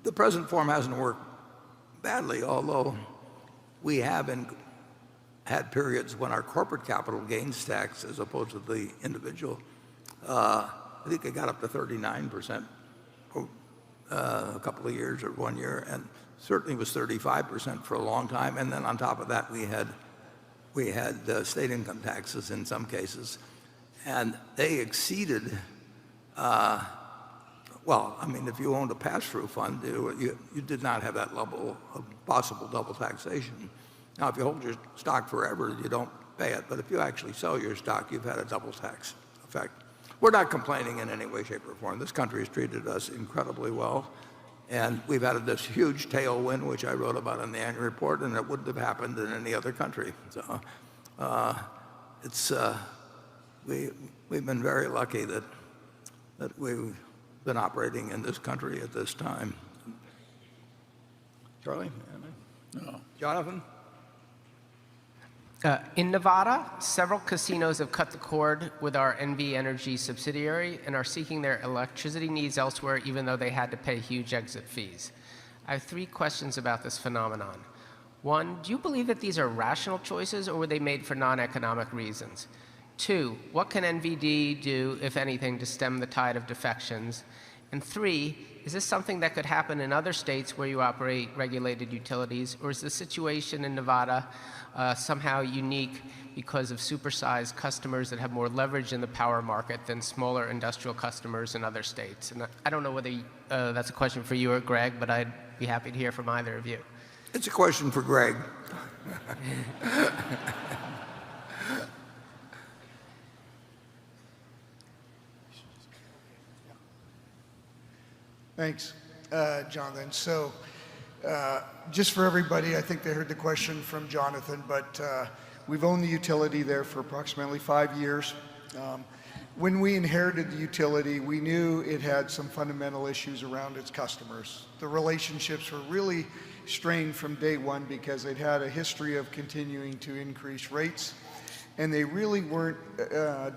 the present form hasn't worked badly, although we have had periods when our corporate capital gains tax, as opposed to the individual, I think it got up to 39% for a couple of years or 1 year, and certainly was 35% for a long time. And then on top of that, we had state income taxes in some cases, and they exceeded. Well, I mean, if you owned a pass-through fund, you did not have that level of possible double taxation. Now, if you hold your stock forever, you don't pay it. But if you actually sell your stock, you've had a double tax effect. We're not complaining in any way, shape, or form. This country has treated us incredibly well. And we've had this huge tailwind, which I wrote about in the annual report, and it wouldn't have happened in any other country. So we've been very lucky that we've been operating in this country at this time. Charlie? No. Jonathan? In Nevada, several casinos have cut the cord with our NV Energy subsidiary and are seeking their electricity needs elsewhere, even though they had to pay huge exit fees. I have 3 questions about this phenomenon. 1, do you believe that these are rational choices, or were they made for non-economic reasons? 2, what can NVD do, if anything, to stem the tide of defections? And 3, is this something that could happen in other states where you operate regulated utilities, or is the situation in Nevada somehow unique because of supersized customers that have more leverage in the power market than smaller industrial customers in other states? And I don't know whether that's a question for you or Greg, but I'd be happy to hear from either of you. It's a question for Greg. Thanks, Jonathan. So just for everybody, I think they heard the question from Jonathan, but we've owned the utility there for approximately 5 years. When we inherited the utility, we knew it had some fundamental issues around its customers. The relationships were really strained from day one because they'd had a history of continuing to increase rates, and they really weren't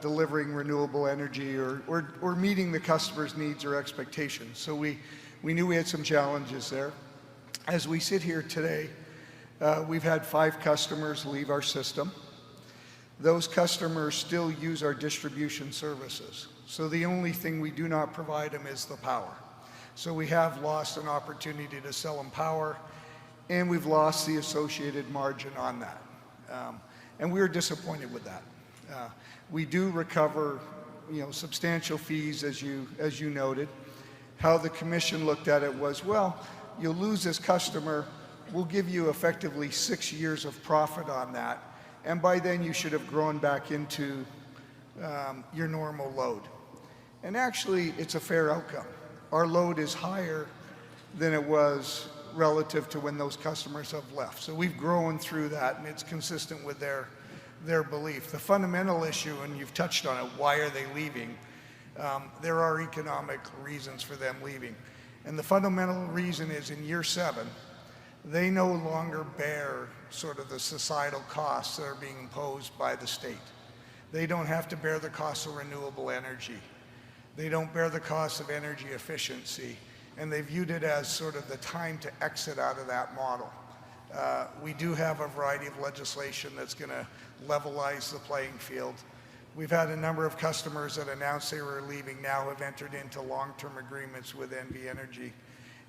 delivering renewable energy or meeting the customer's needs or expectations. So we knew we had some challenges there. As we sit here today, we've had 5 customers leave our system. Those customers still use our distribution services. So the only thing we do not provide them is the power. So we have lost an opportunity to sell them power, and we've lost the associated margin on that. And we were disappointed with that. We do recover, substantial fees, as you noted. How the commission looked at it was, well, you'll lose this customer. We'll give you effectively 6 years of profit on that, and by then you should have grown back into your normal load. And actually, it's a fair outcome. Our load is higher than it was relative to when those customers have left. So we've grown through that, and it's consistent with their belief. The fundamental issue, and you've touched on it, why are they leaving? There are economic reasons for them leaving. And the fundamental reason is in year 7, they no longer bear sort of the societal costs that are being imposed by the state. They don't have to bear the costs of renewable energy. They don't bear the costs of energy efficiency. And they viewed it as sort of the time to exit out of that model. We do have a variety of legislation that's going to levelize the playing field. We've had a number of customers that announced they were leaving now have entered into long-term agreements with NV Energy.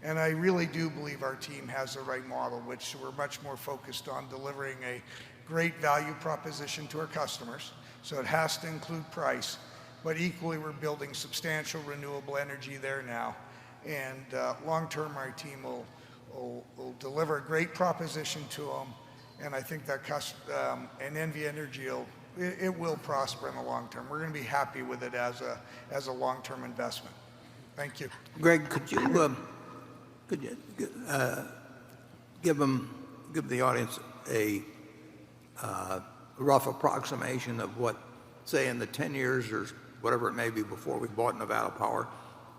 And I really do believe our team has the right model, which we're much more focused on delivering a great value proposition to our customers. So it has to include price, but equally we're building substantial renewable energy there now. And long-term, our team will deliver a great proposition to them, and I think that and NV Energy will prosper in the long term. We're going to be happy with it as a long-term investment. Thank you. Greg, could you give the audience a rough approximation of what, say, in the 10 years or whatever it may be before we bought Nevada Power,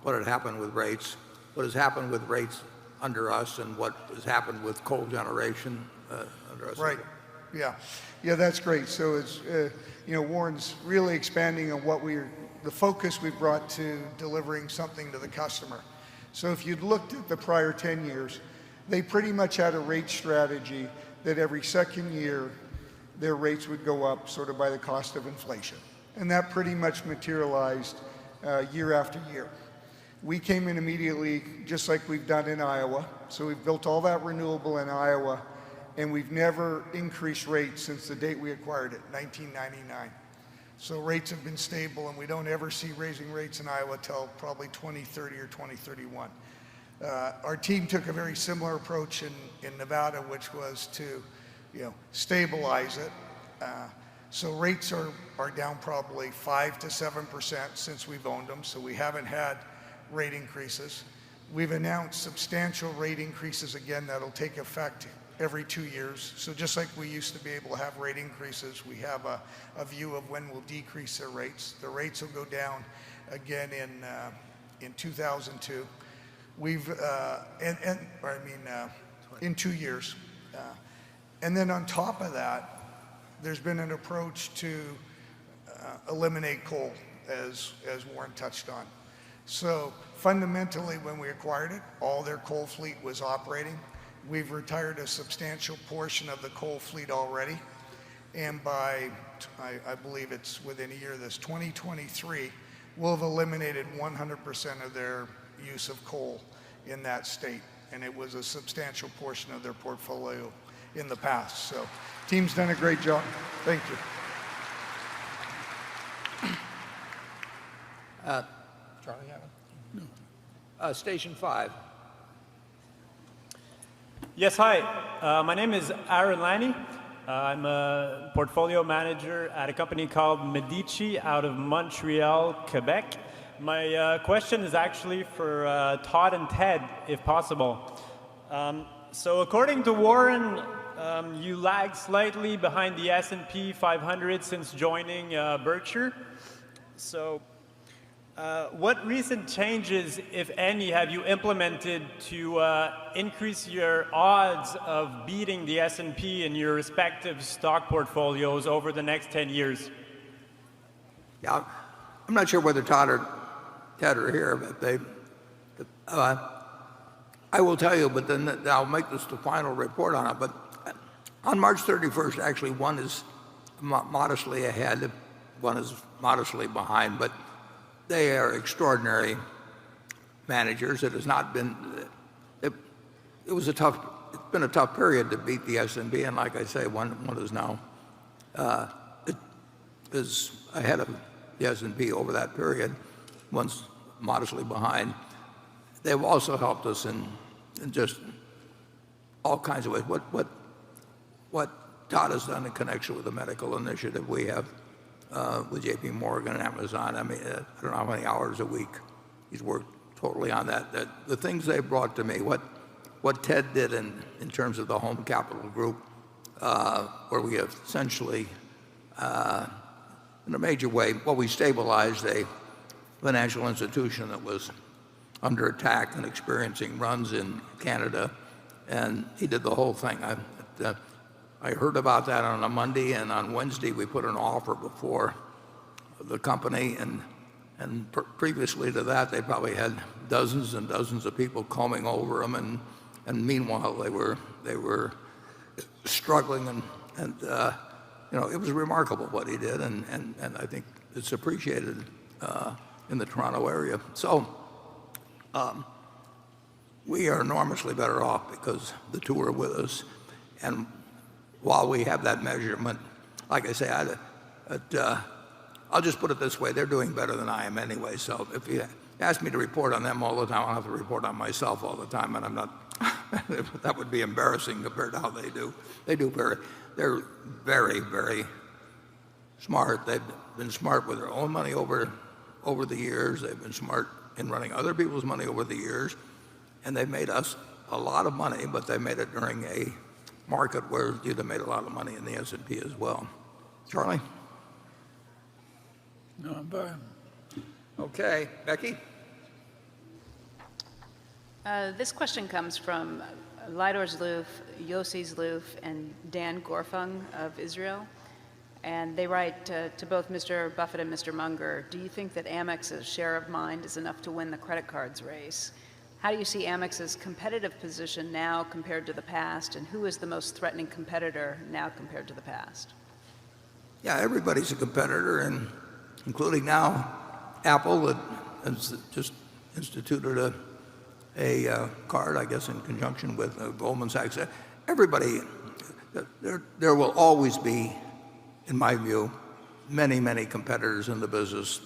what had happened with rates, what has happened with rates under us, and what has happened with coal generation under us? Right. Yeah, that's great. So it's Warren's really expanding on the focus we brought to delivering something to the customer. So if you'd looked at the prior 10 years, they pretty much had a rate strategy that every second year their rates would go up sort of by the cost of inflation. And that pretty much materialized year after year. We came in immediately, just like we've done in Iowa. So we've built all that renewable in Iowa, and we've never increased rates since the date we acquired it, 1999. So rates have been stable, and we don't ever see raising rates in Iowa till probably 2030 or 2031. Our team took a very similar approach in Nevada, which was to, stabilize it. So rates are down probably 5 to 7% since we've owned them, so we haven't had rate increases. We've announced substantial rate increases again that'll take effect every 2 years. So just like we used to be able to have rate increases, we have a view of when we'll decrease their rates. The rates will go down again in 2002. In 2 years. And then on top of that, there's been an approach to eliminate coal, as Warren touched on. So fundamentally, when we acquired it, all their coal fleet was operating. We've retired a substantial portion of the coal fleet already. And by, I believe it's within a year, this 2023, we'll have eliminated 100% of their use of coal in that state. And it was a substantial portion of their portfolio in the past. So team's done a great job. Thank you. Charlie, have it? No. Station 5. Yes, hi. My name is Aaron Lanny. I'm a portfolio manager at a company called Medici out of Montreal, Quebec. My question is actually for Todd and Ted, if possible. So according to Warren, you lag slightly behind the S&P 500 since joining Berkshire. So what recent changes, if any, have you implemented to increase your odds of beating the S&P in your respective stock portfolios over the next 10 years? Yeah, I'm not sure whether Todd or Ted are here, but I will tell you, but then I'll make this the final report on it. But on March 31st, actually, one is modestly ahead, one is modestly behind, but they are extraordinary managers. It has not been, it's been a tough period to beat the S&P, and like I say, one is now, it is ahead of the S&P over that period. One's modestly behind. They've also helped us in just all kinds of ways. What Todd has done in connection with the medical initiative we have with J.P. Morgan and Amazon. I mean, I don't know how many hours a week he's worked totally on that. The things they brought to me, what Ted did in terms of the home capital group, where we have essentially, in a major way, we stabilized a financial institution that was under attack and experiencing runs in Canada, and he did the whole thing. I heard about that on a Monday, and on Wednesday we put an offer before the company, and previously to that they probably had dozens and dozens of people combing over them, and meanwhile they were struggling, and it was remarkable what he did, and I think it's appreciated in the Toronto area. So we are enormously better off because the two are with us, and while we have that measurement, like I say, I'll just put it this way, they're doing better than I am anyway, so if you ask me to report on them all the time, I'll have to report on myself all the time, and I'm not, that would be embarrassing compared to how they do. They're very, very smart. They've been smart with their own money over the years. They've been smart in running other people's money over the years, and they've made us a lot of money, but they made it during a market where you'd have made a lot of money in the S&P as well. Charlie? No, I'm fine. Okay. Becky? This question comes from Lidor Zloof, Yossi Zloof, and Dan Gorfung of Israel. And they write to both Mr. Buffett and Mr. Munger, do you think that Amex's share of mind is enough to win the credit cards race? How do you see Amex's competitive position now compared to the past, and who is the most threatening competitor now compared to the past? Yeah, everybody's a competitor, and including now Apple that has just instituted a card, I guess, in conjunction with Goldman Sachs. Everybody, there will always be, in my view, many competitors in the business.